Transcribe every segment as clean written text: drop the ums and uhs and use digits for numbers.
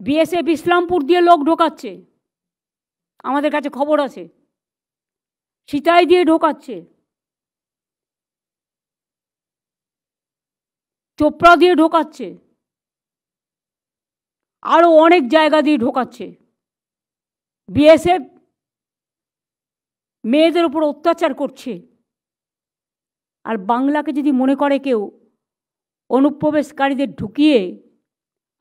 BSF Islampur দিয়ে লোক ঢোকাচ্ছে, আমাদের কাছে খবর আছে। সিতাই দিয়ে ঢোকাচ্ছে, চোপড়া দিয়ে ঢোকাচ্ছে, আরও অনেক জায়গা দিয়ে ঢোকাচ্ছে। বিএসএফ মেয়েদের উপর অত্যাচার করছে। আর বাংলাকে যদি মনে করে কেউ অনুপ্রবেশকারীদের ঢুকিয়ে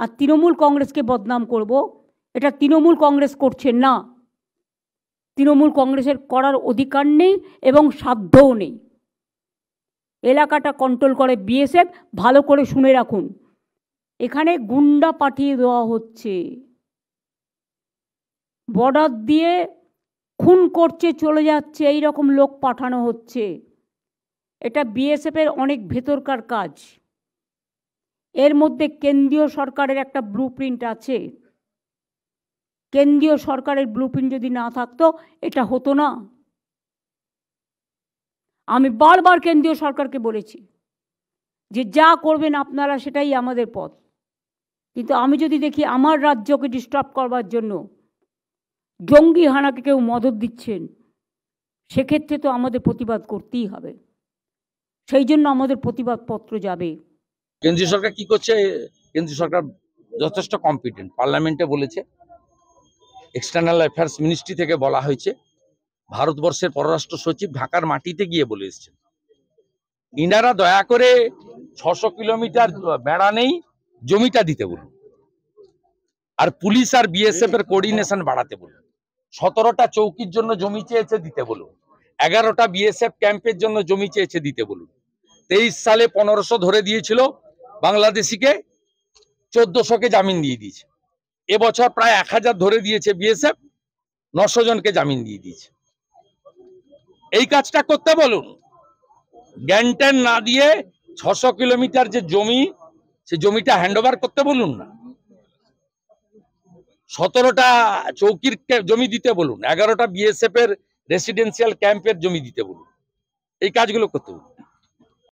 আর তৃণমূল কংগ্রেসকে বদনাম করব, এটা তৃণমূল কংগ্রেস করছে না। তৃণমূল কংগ্রেসের করার অধিকার নেই এবং সাধ্যও নেই। এলাকাটা কন্ট্রোল করে বিএসএফ। ভালো করে শুনে রাখুন, এখানে গুন্ডা পাঠিয়ে দেওয়া হচ্ছে, বর্ডার দিয়ে খুন করছে চলে যাচ্ছে, এই রকম লোক পাঠানো হচ্ছে। এটা বিএসএফের অনেক ভেতরকার কাজ। এর মধ্যে কেন্দ্রীয় সরকারের একটা ব্লুপ্রিন্ট আছে। কেন্দ্রীয় সরকারের ব্লুপ্রিন্ট যদি না থাকতো এটা হতো না। আমি বারবার কেন্দ্রীয় সরকারকে বলেছি যে যা করবেন আপনারা সেটাই আমাদের পথ। কিন্তু আমি যদি দেখি আমার রাজ্যকে ডিস্টার্ব করবার জন্য জঙ্গি হানাকে কেউ মদত দিচ্ছেন, সেক্ষেত্রে তো আমাদের প্রতিবাদ করতেই হবে। সেই জন্য আমাদের প্রতিবাদপত্র যাবে। কেন্দ্রীয় সরকার কি করছে? কেন্দ্রীয় সরকার যথেষ্ট কম্পিটেন্ট। পার্লামেন্টে বলেছে, এক্সটার্নাল অ্যাফেয়ার্স মিনিস্ট্রি থেকে বলা হয়েছে, ভারতবর্ষের পররাষ্ট্র সচিব ঢাকার মাটিতে গিয়ে বলে এসেছেন, ইনারা দয়া করে 600 কিলোমিটার বেড়া নেই জমিটা দিতে বলুন, আর পুলিশ আর বিএসএফ এর কোঅর্ডিনেশন বাড়াতে বলুন। 17টা চৌকির জন্য জমি চেয়েছে, দিতে বলুন। 11টা বিএসএফ ক্যাম্পের জন্য জমি চেয়েছে, দিতে বলুন। 23 সালে 1500 ধরে দিয়েছিল বাংলাদেশিকে, 1400কে জামিন দিয়ে দিয়েছে। এবছর প্রায় 1000 ধরে দিয়েছে বিএসএফ, 900 জনকে জামিন দিয়ে দিয়েছে। এই কাজটা করতে বলুন। জ্ঞান না দিয়ে 600 কিলোমিটার যে জমি, সে জমিটা হ্যান্ডওভার করতে বলুন না। 17টা চৌকির জমি দিতে বলুন, 11টা বিএসএফ এর রেসিডেন্সিয়াল ক্যাম্পের জমি দিতে বলুন। এই কাজগুলো করতে বলুন।